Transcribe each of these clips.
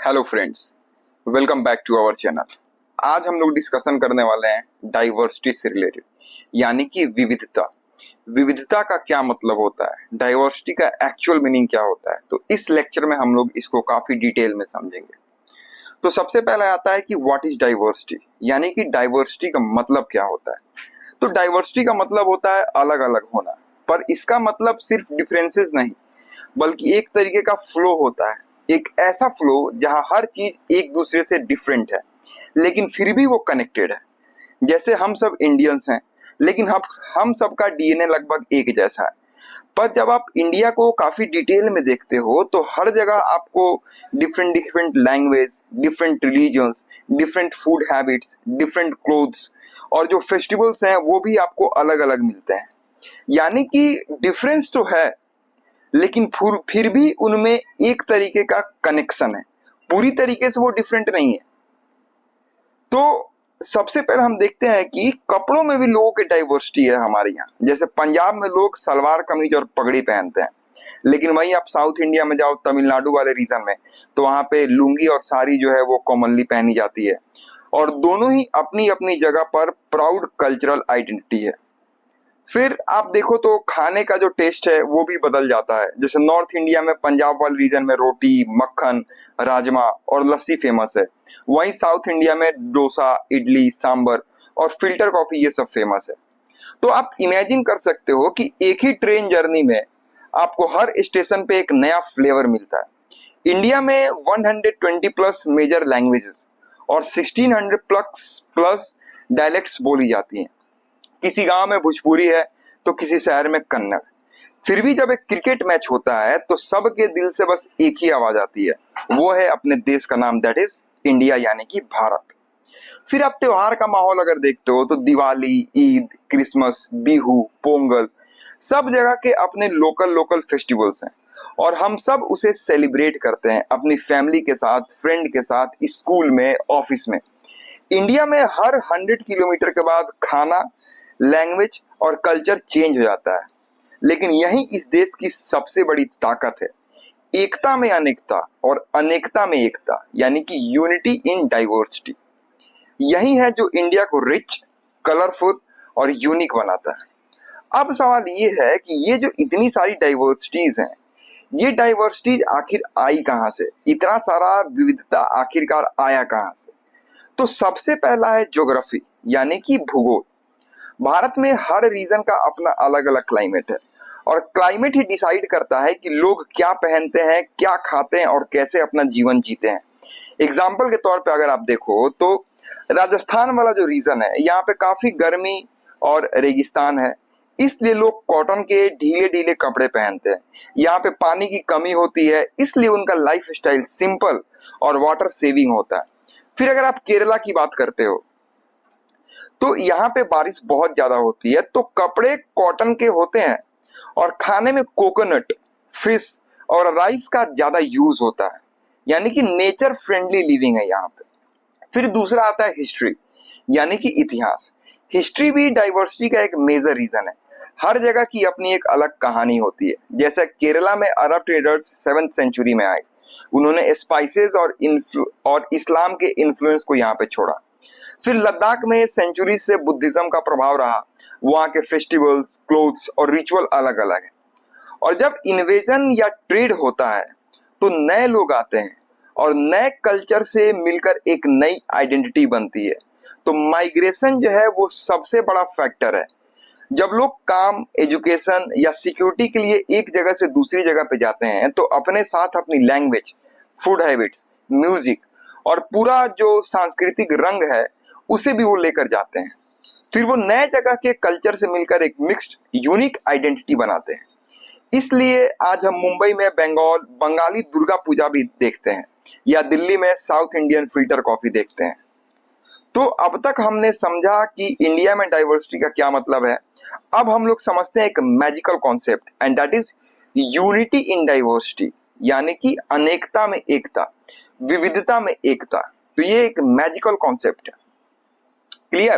Hello friends, welcome back to our channel. आज हम लोग डिस्कशन करने वाले हैं डाइवर्सिटी से रिलेटेड, यानी कि विविधता। विविधता का क्या मतलब होता है, डाइवर्सिटी का एक्चुअल मीनिंग क्या होता है, तो इस लेक्चर में हम लोग इसको काफी डिटेल में समझेंगे। तो सबसे पहले आता है कि व्हाट इज डाइवर्सिटी, यानी कि डाइवर्सिटी का मतलब क्या होता है। तो डाइवर्सिटी का मतलब होता है अलग अलग होना, पर इसका मतलब सिर्फ डिफरेंसेस नहीं, बल्कि एक तरीके का फ्लो होता है। एक ऐसा फ्लो जहां हर चीज एक दूसरे से डिफरेंट है लेकिन फिर भी वो कनेक्टेड है। जैसे हम सब इंडियंस हैं, लेकिन हम सबका डीएनए लगभग एक जैसा है। पर जब आप इंडिया को काफी डिटेल में देखते हो तो हर जगह आपको different different language, different religions, different food habits, different clothes और जो फेस्टिवल्स हैं वो भी आपको अलग अलग मिलते हैं। यानी कि डिफरेंस तो है, लेकिन फिर भी उनमें एक तरीके का कनेक्शन है। पूरी तरीके से वो डिफरेंट नहीं है। तो सबसे पहले हम देखते हैं कि कपड़ों में भी लोगों की डाइवर्सिटी है हमारे यहाँ। जैसे पंजाब में लोग सलवार कमीज और पगड़ी पहनते हैं, लेकिन वहीं आप साउथ इंडिया में जाओ, तमिलनाडु वाले रीजन में, तो वहां पे लुंगी और साड़ी जो है वो कॉमनली पहनी जाती है। और दोनों ही अपनी अपनी जगह पर प्राउड कल्चरल आइडेंटिटी है। फिर आप देखो तो खाने का जो टेस्ट है वो भी बदल जाता है। जैसे नॉर्थ इंडिया में, पंजाब वाले रीजन में रोटी, मक्खन, राजमा और लस्सी फेमस है। वहीं साउथ इंडिया में डोसा, इडली, सांबर और फिल्टर कॉफी ये सब फेमस है। तो आप इमेजिन कर सकते हो कि एक ही ट्रेन जर्नी में आपको हर स्टेशन पे एक नया फ्लेवर मिलता है। इंडिया में 120 प्लस मेजर लैंग्वेजेस और 1600 प्लस प्लस डायलेक्ट्स बोली जाती हैं। किसी गांव में भोजपुरी है तो किसी शहर में कन्नड़। फिर भी जब एक क्रिकेट मैच होता है तो सबके दिल से बस एक ही आवाज आती है, वो है अपने देश का नाम, दैट इज इंडिया, यानी कि भारत। फिर आप त्योहार का माहौल अगर देखते हो तो दिवाली, ईद, क्रिसमस, बिहू, पोंगल, सब जगह के अपने लोकल लोकल फेस्टिवल्स हैं और हम सब उसे सेलिब्रेट करते हैं अपनी फैमिली के साथ, फ्रेंड के साथ, स्कूल में, ऑफिस में। इंडिया में हर 100 किलोमीटर के बाद खाना, लैंग्वेज और कल्चर चेंज हो जाता है, लेकिन यही इस देश की सबसे बड़ी ताकत है। एकता में अनेकता और अनेकता में एकता, यानी कि यूनिटी इन डाइवर्सिटी। यही है जो इंडिया को रिच, कलरफुल और यूनिक बनाता है। अब सवाल ये है कि ये जो इतनी सारी डाइवर्सिटीज हैं, ये डाइवर्सिटीज आखिर आई कहां से? इतना सारा विविधता आखिरकार आया कहां से? तो सबसे पहला है ज्योग्राफी, यानी कि भूगोल। भारत में हर रीजन का अपना अलग अलग क्लाइमेट है और क्लाइमेट ही डिसाइड करता है कि लोग क्या पहनते हैं, क्या खाते हैं और कैसे अपना जीवन जीते हैं। एग्जाम्पल के तौर पे अगर आप देखो तो राजस्थान वाला जो रीजन है, यहाँ पे काफी गर्मी और रेगिस्तान है, इसलिए लोग कॉटन के ढीले ढीले कपड़े पहनते हैं। यहाँ पे पानी की कमी होती है, इसलिए उनका लाइफ स्टाइल सिंपल और वाटर सेविंग होता है। फिर अगर आप केरला की बात करते हो तो यहाँ पे बारिश बहुत ज्यादा होती है, तो कपड़े कॉटन के होते हैं और खाने में कोकोनट, फिश और राइस का ज्यादा यूज होता है, यानी कि नेचर फ्रेंडली लिविंग है यहाँ पे। फिर दूसरा आता है हिस्ट्री, यानी कि इतिहास। हिस्ट्री भी डाइवर्सिटी का एक मेजर रीजन है। हर जगह की अपनी एक अलग कहानी होती है। जैसे केरला में अरब ट्रेडर्स 7th सेंचुरी में आए, उन्होंने स्पाइसेस और इस्लाम के इन्फ्लुएंस को यहाँ पे छोड़ा। फिर लद्दाख में सेंचुरी से बुद्धिज्म का प्रभाव रहा, वहां के फेस्टिवल्स, क्लोथ्स और रिचुअल अलग अलग है। और जब इन्वेजन या ट्रेड होता है तो नए लोग आते हैं और नए कल्चर से मिलकर एक नई आइडेंटिटी बनती है। तो माइग्रेशन जो है वो सबसे बड़ा फैक्टर है। जब लोग काम, एजुकेशन या सिक्योरिटी के लिए एक जगह से दूसरी जगह पे जाते हैं तो अपने साथ अपनी लैंग्वेज, फूड हैबिट्स, म्यूजिक और पूरा जो सांस्कृतिक रंग है उसे भी वो लेकर जाते हैं। फिर वो नए जगह के कल्चर से मिलकर एक मिक्स्ड यूनिक आइडेंटिटी बनाते हैं। इसलिए आज हम मुंबई में बंगाली दुर्गा पूजा भी देखते हैं या दिल्ली में साउथ इंडियन फिल्टर कॉफी देखते हैं। तो अब तक हमने समझा कि इंडिया में डाइवर्सिटी का क्या मतलब है। अब हम लोग समझते हैं एक magical concept, and that is unity in diversity, यानी कि अनेकता में एकता, विविधता में एकता। तो ये एक मैजिकल कॉन्सेप्ट है। क्लियर?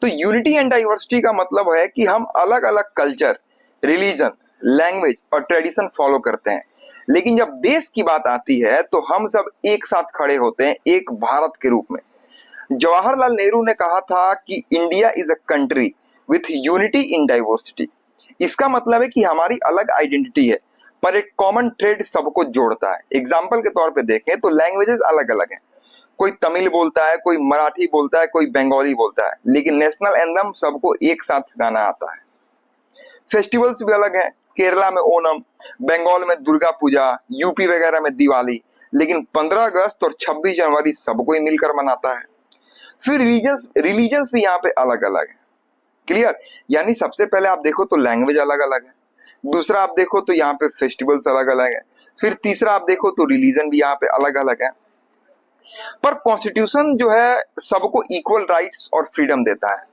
तो यूनिटी एंड डाइवर्सिटी का मतलब है कि हम अलग अलग कल्चर, रिलीजन, लैंग्वेज और ट्रेडिशन फॉलो करते हैं, लेकिन जब देश की बात आती है तो हम सब एक साथ खड़े होते हैं एक भारत के रूप में। जवाहरलाल नेहरू ने कहा था कि India is a country with unity in diversity. इसका मतलब है कि हमारी अलग आइडेंटिटी है पर एक कॉमन थ्रेड सबको जोड़ता है। एग्जाम्पल के तौर पे देखें तो लैंग्वेजेस अलग अलग हैं, कोई तमिल बोलता है, कोई मराठी बोलता है, कोई बंगाली बोलता है, लेकिन नेशनल एंथम सबको एक साथ गाना आता है। फेस्टिवल्स भी अलग हैं, केरला में ओणम, बंगाल में दुर्गा पूजा, यूपी वगैरह में दिवाली, लेकिन 15 अगस्त और 26 जनवरी सबको ही मिलकर मनाता है। फिर रिलीजन्स भी यहाँ पे अलग अलग है। क्लियर? यानी सबसे पहले आप देखो तो लैंग्वेज अलग अलग है, दूसरा आप देखो तो यहाँ पे फेस्टिवल्स अलग अलग है, फिर तीसरा आप देखो तो रिलीजन भी यहाँ पे अलग अलग है। पर कॉन्स्टिट्यूशन जो है सबको इक्वल राइट्स और फ्रीडम देता है।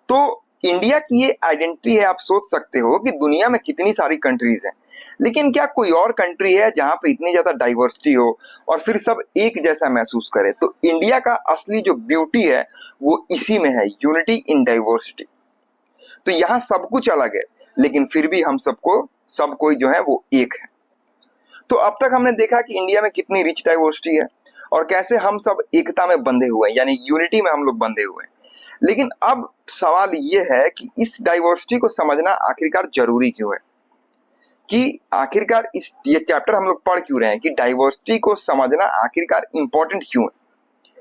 तो इंडिया की ये आइडेंटिटी है। आप सोच सकते हो कि दुनिया में कितनी सारी कंट्रीज हैं, लेकिन क्या कोई और कंट्री है जहां पे इतनी ज्यादा डाइवर्सिटी हो और फिर सब एक जैसा महसूस करे? तो इंडिया का असली जो ब्यूटी है वो इसी में है, यूनिटी इन डाइवर्सिटी। तो यहाँ सब कुछ अलग है लेकिन फिर भी हम सब कोई जो है वो एक है। तो अब तक हमने देखा कि इंडिया में कितनी रिच डाइवर्सिटी है और कैसे हम सब एकता में बंधे हुए हैं, यानी यूनिटी में हम लोग बंधे हुए हैं। लेकिन अब सवाल ये है कि इस डाइवर्सिटी को समझना आखिरकार जरूरी क्यों है, कि आखिरकार ये चैप्टर हम लोग पढ़ क्यों रहे हैं, कि डाइवर्सिटी को समझना आखिरकार इंपॉर्टेंट क्यों है।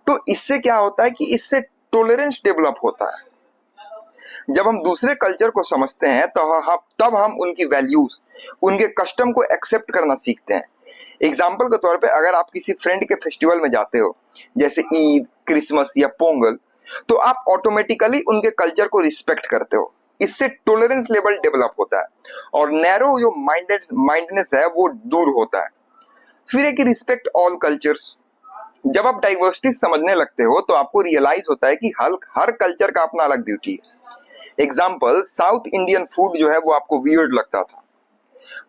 तो इससे क्या होता है कि इससे टॉलरेंस डेवलप होता है। जब हम दूसरे कल्चर को समझते हैं तो तब हम उनकी वैल्यूज, उनके कस्टम को एक्सेप्ट करना सीखते हैं। एग्जाम्पल के तौर पे अगर आप किसी फ्रेंड के फेस्टिवल में जाते हो, जैसे ईद, क्रिसमस या पोंगल, तो आप ऑटोमेटिकली उनके कल्चर को रिस्पेक्ट करते हो। इससे टॉलरेंस लेवल डेवलप होता है और नैरो जो माइंडनेस है वो दूर होता है। फिर एक रिस्पेक्ट ऑल कल्चर्स। जब आप डाइवर्सिटी समझने लगते हो तो आपको रियलाइज होता है कि हर कल्चर का अपना अलग ब्यूटी है। एग्जाम्पल, साउथ इंडियन फूड जो है वो आपको वियर्ड लगता था,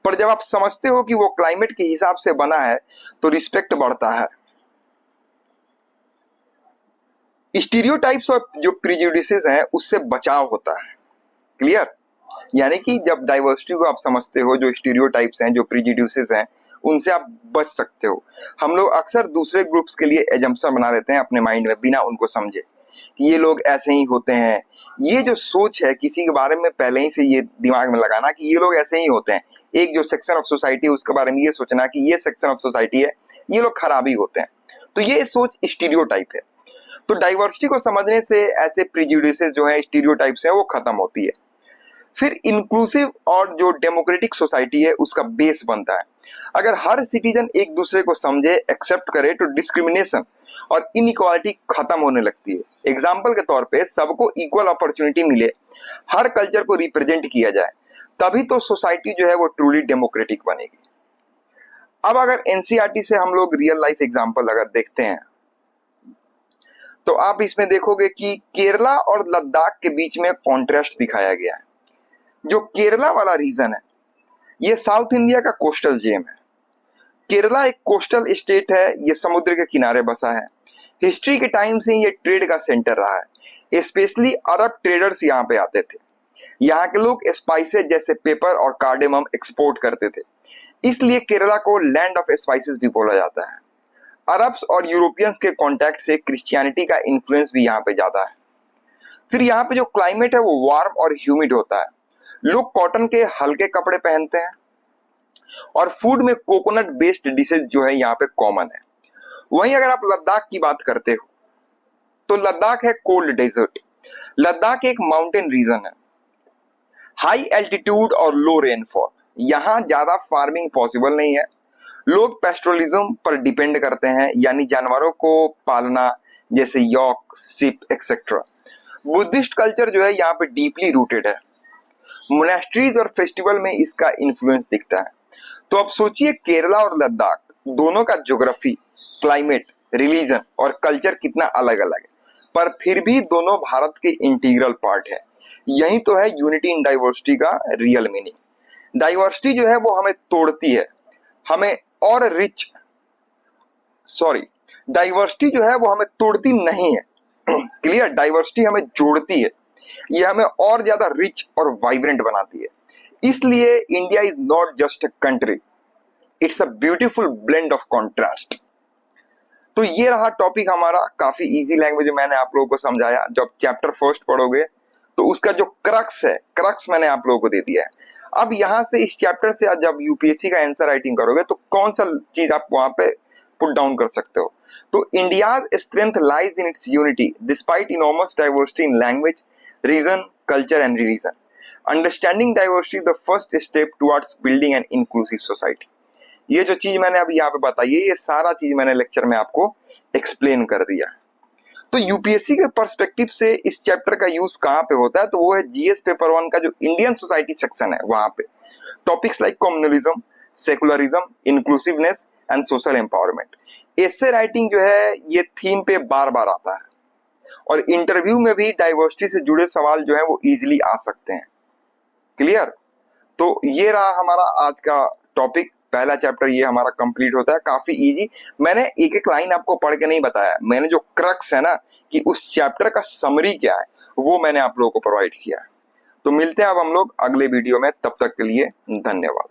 पर जब आप समझते हो कि वो क्लाइमेट के हिसाब से बना है तो रिस्पेक्ट बढ़ता है। स्टीरियोटाइप्स और जो प्रिजुडिसेस हैं उससे बचाव होता है। क्लियर? यानी कि जब डाइवर्सिटी को आप समझते हो, जो स्टीरियोटाइप्स हैं, जो प्रिजुडिसेस हैं, उनसे आप बच सकते हो। हम लोग अक्सर दूसरे ग्रुप्स के लिए एजम्पशन बना लेते हैं अपने माइंड में बिना उनको समझे कि ये लोग ऐसे ही होते हैं। ये जो सोच है किसी के बारे में पहले ही से ये दिमाग में लगाना कि ये लोग ऐसे ही होते हैं, एक जो सेक्शन ऑफ सोसाइटी है उसके बारे में ये सोचना कि ये सेक्शन ऑफ सोसाइटी है, ये लोग खराब ही होते हैं, तो ये सोच स्टीरियोटाइप है। तो डाइवर्सिटी को समझने से ऐसे प्रिजुडिसेस जो है, स्टीरियोटाइप्स हैं, वो खत्म होती है। फिर इंक्लूसिव और जो डेमोक्रेटिक सोसाइटी है उसका बेस बनता है। अगर हर सिटीजन एक दूसरे को समझे, एक्सेप्ट करे, तो डिस्क्रिमिनेशन और इनइक्वालिटी खत्म होने लगती है। एग्जाम्पल के तौर पे सबको इक्वल अपॉर्चुनिटी मिले, हर कल्चर को रिप्रेजेंट किया जाए, तभी तो सोसाइटी जो है वो ट्रूली डेमोक्रेटिक बनेगी। अब अगर एनसीईआरटी से हम लोग रियल लाइफ एग्जाम्पल अगर देखते हैं तो आप इसमें देखोगे कि केरला और लद्दाख के बीच में कॉन्ट्रास्ट दिखाया गया है। जो केरला वाला रीजन है ये साउथ इंडिया का कोस्टल जेम है। केरला एक कोस्टल स्टेट है, ये समुद्र के किनारे बसा है। हिस्ट्री के टाइम से ये ट्रेड का सेंटर रहा है, स्पेशली अरब ट्रेडर्स यहाँ पे आते थे। यहाँ के लोग स्पाइसेस जैसे पेपर और कार्डेमम एक्सपोर्ट करते थे, इसलिए केरला को लैंड ऑफ स्पाइसेस भी बोला जाता है। अरब्स और यूरोपियंस के कांटेक्ट से क्रिश्चियनिटी का इन्फ्लुएंस भी यहाँ पे ज्यादा है। फिर यहाँ पे जो क्लाइमेट है वो वार्म और ह्यूमिड होता है। लोग कॉटन के हल्के कपड़े पहनते हैं और फूड में कोकोनट बेस्ड डिशेज जो है यहाँ पे कॉमन है। वहीं अगर आप लद्दाख की बात करते हो तो लद्दाख है कोल्ड डेजर्ट। लद्दाख एक माउंटेन रीजन है, हाई एल्टीट्यूड और लो रेनफॉल। यहाँ ज्यादा फार्मिंग पॉसिबल नहीं है। लोग पेस्ट्रोलिज्म पर डिपेंड करते हैं, यानी जानवरों को पालना, जैसे yak, sheep etcetera. Buddhist culture जो है यहाँ पे डीपली रूटेड है। मोनेस्ट्रीज और फेस्टिवल में इसका इन्फ्लुएंस दिखता है। तो अब सोचिए केरला और लद्दाख दोनों का ज्योग्राफी, क्लाइमेट, रिलीजन और कल्चर कितना अलग अलग है, पर फिर भी दोनों भारत के इंटीग्रल पार्ट है। यही तो है यूनिटी इन डाइवर्सिटी का रियल मीनिंग। डाइवर्सिटी जो है वो हमें तोड़ती है, हमें और रिच डाइवर्सिटी जो है वो हमें तोड़ती नहीं है। क्लियर? डाइवर्सिटी हमें जोड़ती है, ये हमें और ज्यादा रिच और वाइब्रेंट बनाती है। इसलिए India is not just a country, it's a beautiful blend of contrast. तो ये रहा टॉपिक हमारा, काफी इजी लैंग्वेज में मैंने आप लोगों को समझाया। जब चैप्टर फर्स्ट पढ़ोगे तो उसका जो क्रक्स है, क्रक्स मैंने आप लोगों को दे दिया है। अब यहां से इस चैप्टर से जब यूपीएससी का आंसर राइटिंग करोगे तो कौन सा चीज आप वहां पे पुट डाउन कर सकते हो। तो India's strength lies in its unity despite enormous diversity in language, region, culture and religion. Understanding diversity the first step towards building an inclusive society. ये जो चीज मैंने अभी यहाँ पे बताई है, ये सारा चीज मैंने लेक्चर में आपको एक्सप्लेन कर दिया। तो यूपीएससी के पर्सपेक्टिव से इस चैप्टर का यूज कहाँ पे होता है, तो वो है जीएस पेपर 1 का जो इंडियन सोसाइटी सेक्शन है वहां पे। Topics like communalism, secularism, inclusiveness and social empowerment. Essay writing जो है ये थीम पे बार बार आता है, और इंटरव्यू में भी डाइवर्सिटी से जुड़े सवाल जो है वो इजिली आ सकते हैं। क्लियर? तो ये रहा हमारा आज का टॉपिक, पहला चैप्टर ये हमारा कंप्लीट होता है। काफी इजी, मैंने एक एक लाइन आपको पढ़ के नहीं बताया, मैंने जो क्रक्स है ना कि उस चैप्टर का समरी क्या है वो मैंने आप लोगों को प्रोवाइड किया है। तो मिलते हैं अब हम लोग अगले वीडियो में, तब तक के लिए धन्यवाद।